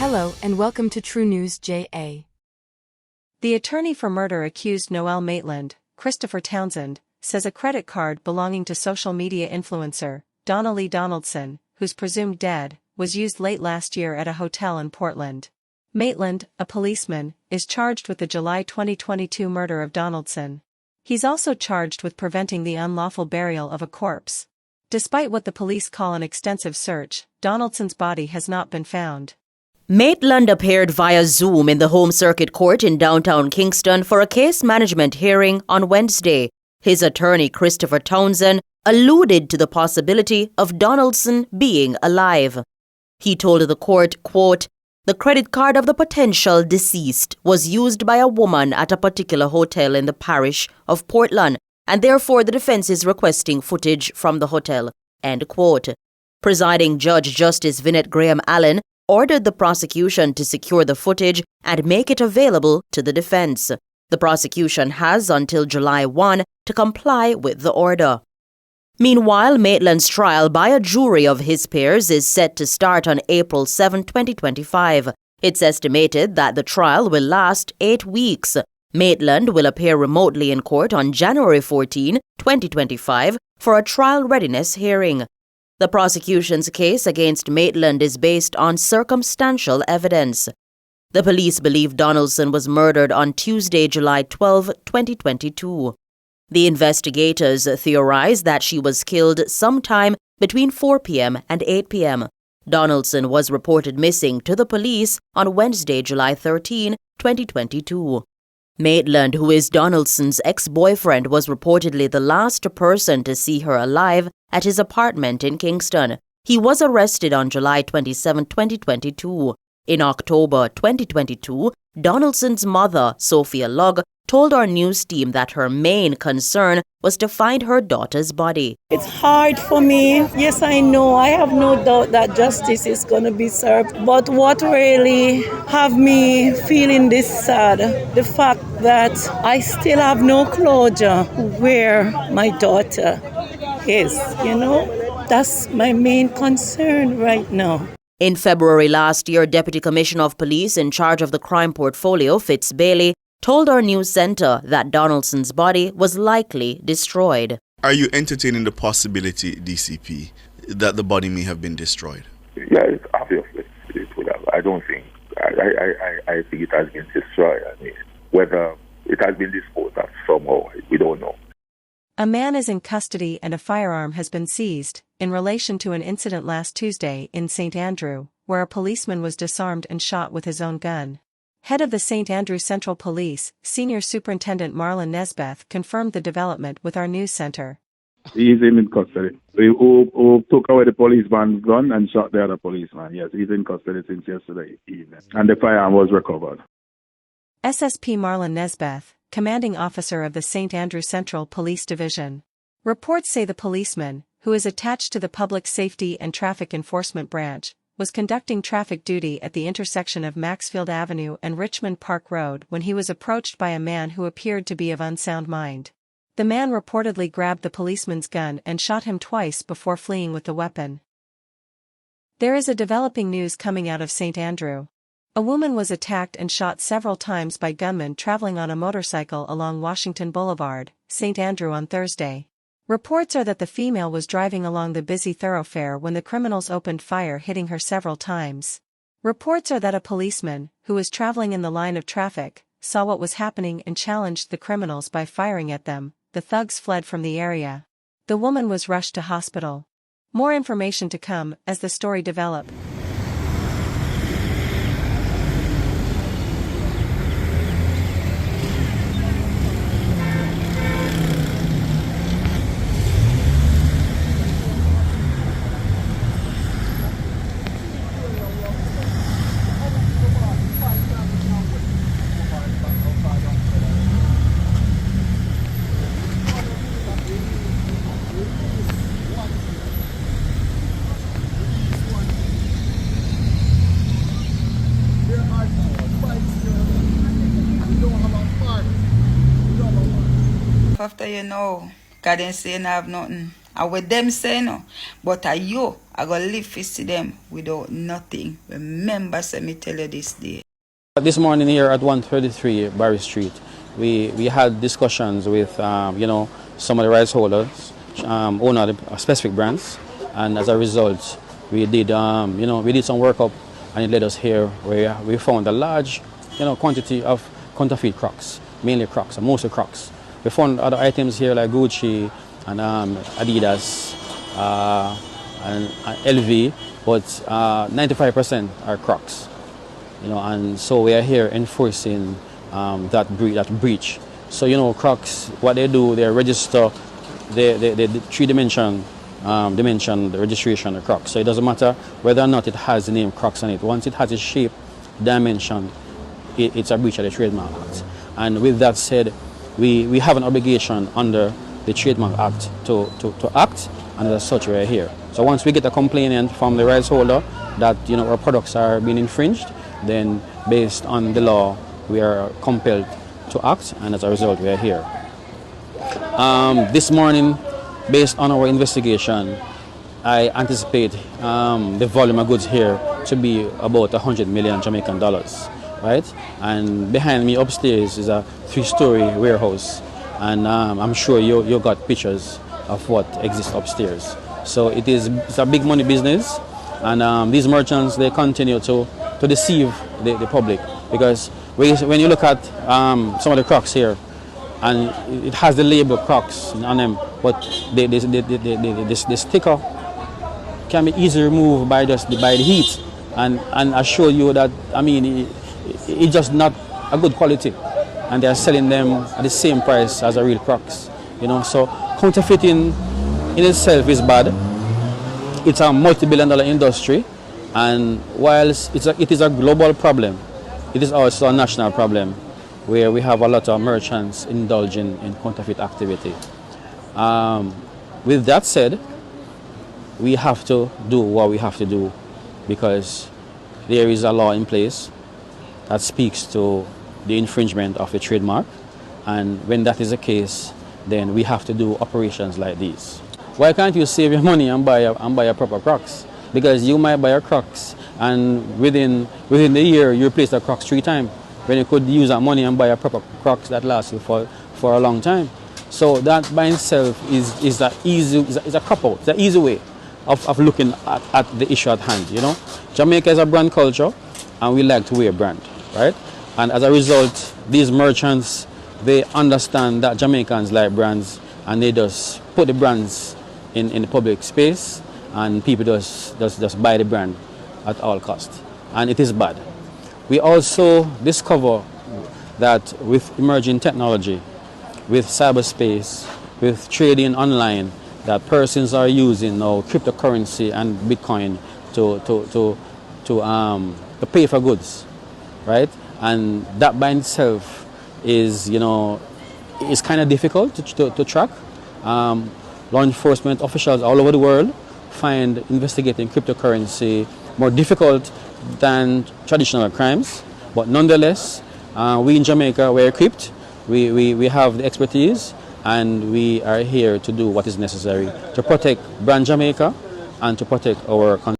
Hello and welcome to True News JA. The attorney for murder accused Noel Maitland, Christopher Townsend, says a credit card belonging to social media influencer, Donnalee Donaldson, who's presumed dead, was used late last year at a hotel in Portland. Maitland, a policeman, is charged with the July 2022 murder of Donaldson. He's also charged with preventing the unlawful burial of a corpse. Despite what the police call an extensive search, Donaldson's body has not been found. Maitland appeared via Zoom in the Home Circuit Court in downtown Kingston for a case management hearing on Wednesday. His attorney, Christopher Townsend, alluded to the possibility of Donaldson being alive. He told the court, quote, "The credit card of the potential deceased was used by a woman at a particular hotel in the parish of Portland, and therefore the defense is requesting footage from the hotel," end quote. Presiding Judge Justice Vinette Graham Allen ordered the prosecution to secure the footage and make it available to the defense. The prosecution has until July 1 to comply with the order. Meanwhile, Maitland's trial by a jury of his peers is set to start on April 7, 2025. It's estimated that the trial will last 8 weeks. Maitland will appear remotely in court on January 14, 2025 for a trial readiness hearing. The prosecution's case against Maitland is based on circumstantial evidence. The police believe Donaldson was murdered on Tuesday, July 12, 2022. The investigators theorize that she was killed sometime between 4 p.m. and 8 p.m. Donaldson was reported missing to the police on Wednesday, July 13, 2022. Maitland, who is Donaldson's ex-boyfriend, was reportedly the last person to see her alive at his apartment in Kingston. He was arrested on July 27, 2022. In October 2022, Donaldson's mother, Sophia Lugg, told our news team that her main concern was to find her daughter's body. It's hard for me. Yes, I know. I have no doubt that justice is going to be served. But what really have me feeling this sad, the fact that I still have no closure where my daughter is, That's my main concern right now. In February last year, Deputy Commissioner of Police in charge of the crime portfolio, Fitz Bailey, told our news center that Donaldson's body was likely destroyed. Are you entertaining the possibility, DCP, that the body may have been destroyed? Yeah, obviously it would have. I don't think. I think it has been destroyed. I mean, whether it has been disposed of somehow, we don't know. A man is in custody and a firearm has been seized in relation to an incident last Tuesday in St. Andrew, where a policeman was disarmed and shot with his own gun. Head of the St. Andrew Central Police, Senior Superintendent Marlon Nesbeth, confirmed the development with our news center. He's in custody. Who took away the policeman's gun and shot the other policeman. Yes, he's in custody since yesterday evening. And the firearm was recovered. SSP Marlon Nesbeth, commanding officer of the St. Andrew Central Police Division. Reports say the policeman, who is attached to the Public Safety and Traffic Enforcement Branch, was conducting traffic duty at the intersection of Maxfield Avenue and Richmond Park Road when he was approached by a man who appeared to be of unsound mind. The man reportedly grabbed the policeman's gun and shot him twice before fleeing with the weapon. There is a developing news coming out of St. Andrew. A woman was attacked and shot several times by gunmen traveling on a motorcycle along Washington Boulevard, St. Andrew on Thursday. Reports are that the female was driving along the busy thoroughfare when the criminals opened fire, hitting her several times. Reports are that a policeman, who was traveling in the line of traffic, saw what was happening and challenged the criminals by firing at them. The thugs fled from the area. The woman was rushed to hospital. More information to come as the story develops. After God didn't say I have nothing. And with them say no, but I go live to see them without nothing. Remember, say me tell you this day. This morning here at 133 Barry Street, we had discussions with some of the rights holders, owner of the specific brands, and as a result, we did we did some workup, and it led us here where we found a large quantity of counterfeit Crocs, mainly Crocs, and mostly Crocs. We found other items here like Gucci and Adidas and LV, but 95% are Crocs. And so we are here enforcing that breach. So Crocs, what they do, they register the three-dimension the registration of Crocs. So it doesn't matter whether or not it has the name Crocs on it. Once it has a shape, dimension, it's a breach of the Trademark Act. And with that said, we have an obligation under the Trademark Act to act, and as such we are here. So once we get a complaint from the rights holder that our products are being infringed, then based on the law we are compelled to act, and as a result we are here. This morning, based on our investigation, I anticipate the volume of goods here to be about 100 million Jamaican dollars, right? And behind me upstairs is a 3-story warehouse, and I'm sure you got pictures of what exists upstairs. So it's a big money business, and these merchants, they continue to deceive the public, because when you look at some of the Crocs here, and it has the label Crocs on them, but the sticker can be easily removed by the heat, and I assure you that it's just not a good quality, and they are selling them at the same price as a real Crocs. So counterfeiting in itself is bad. It's a multi-billion-dollar industry, and whilst it is a global problem, it is also a national problem, where we have a lot of merchants indulging in counterfeit activity. With that said, we have to do what we have to do, because there is a law in place that speaks to the infringement of the trademark, and when that is the case, then we have to do operations like these. Why can't you save your money and buy a proper Crocs? Because you might buy a Crocs, and within the year you replace the Crocs 3 times, when you could use that money and buy a proper Crocs that lasts you for a long time. So that by itself is a cop-out. It's an easy way of looking at the issue at hand. Jamaica is a brand culture, and we like to wear brand, right? And as a result, these merchants, they understand that Jamaicans like brands, and they just put the brands in the public space, and people just buy the brand at all costs, and it is bad. We also discover that with emerging technology, with cyberspace, with trading online, that persons are using now cryptocurrency and Bitcoin to pay for goods, right? And that by itself is kind of difficult to track. Law enforcement officials all over the world find investigating cryptocurrency more difficult than traditional crimes, but nonetheless, we in Jamaica, we're equipped, we have the expertise, and we are here to do what is necessary to protect brand Jamaica and to protect our country.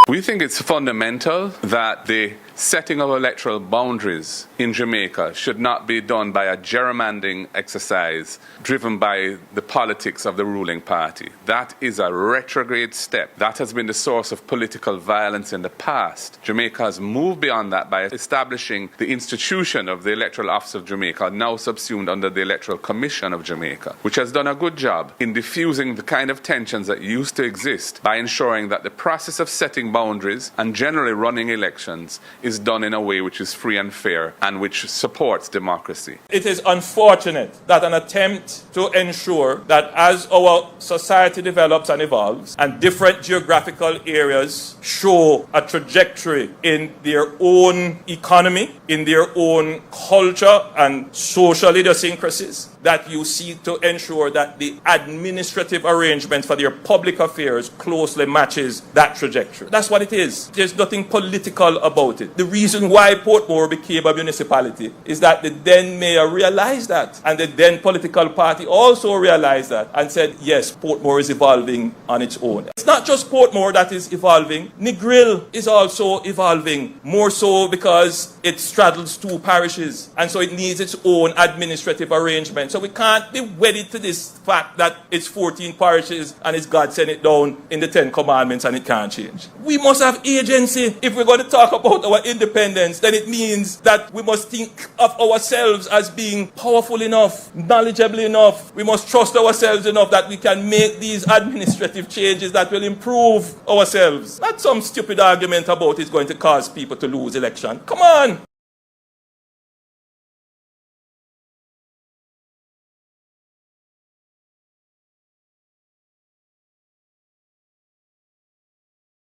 We think it's fundamental that the setting of electoral boundaries in Jamaica should not be done by a gerrymandering exercise driven by the politics of the ruling party. That is a retrograde step. That has been the source of political violence in the past. Jamaica has moved beyond that by establishing the institution of the Electoral Office of Jamaica, now subsumed under the Electoral Commission of Jamaica, which has done a good job in diffusing the kind of tensions that used to exist by ensuring that the process of setting boundaries and generally running elections is done in a way which is free and fair and which supports democracy. It is unfortunate that an attempt to ensure that as our society develops and evolves and different geographical areas show a trajectory in their own economy, in their own culture and social idiosyncrasies, that you seek to ensure that the administrative arrangement for their public affairs closely matches that trajectory. That's what it is. There's nothing political about it. the reason why Portmore became a municipality is that the then mayor realized that, and the then political party also realized that and said, yes, Portmore is evolving on its own. It's not just Portmore that is evolving. Negril is also evolving, more so because it straddles 2 parishes, and so it needs its own administrative arrangement. So we can't be wedded to this fact that it's 14 parishes and it's God sent it down in the 10 commandments and it can't change. We must have agency. If we're going to talk about our independence, then it means that we must think of ourselves as being powerful enough, knowledgeable enough. We must trust ourselves enough that we can make these administrative changes that will improve ourselves. Not some stupid argument about it's going to cause people to lose election. Come on!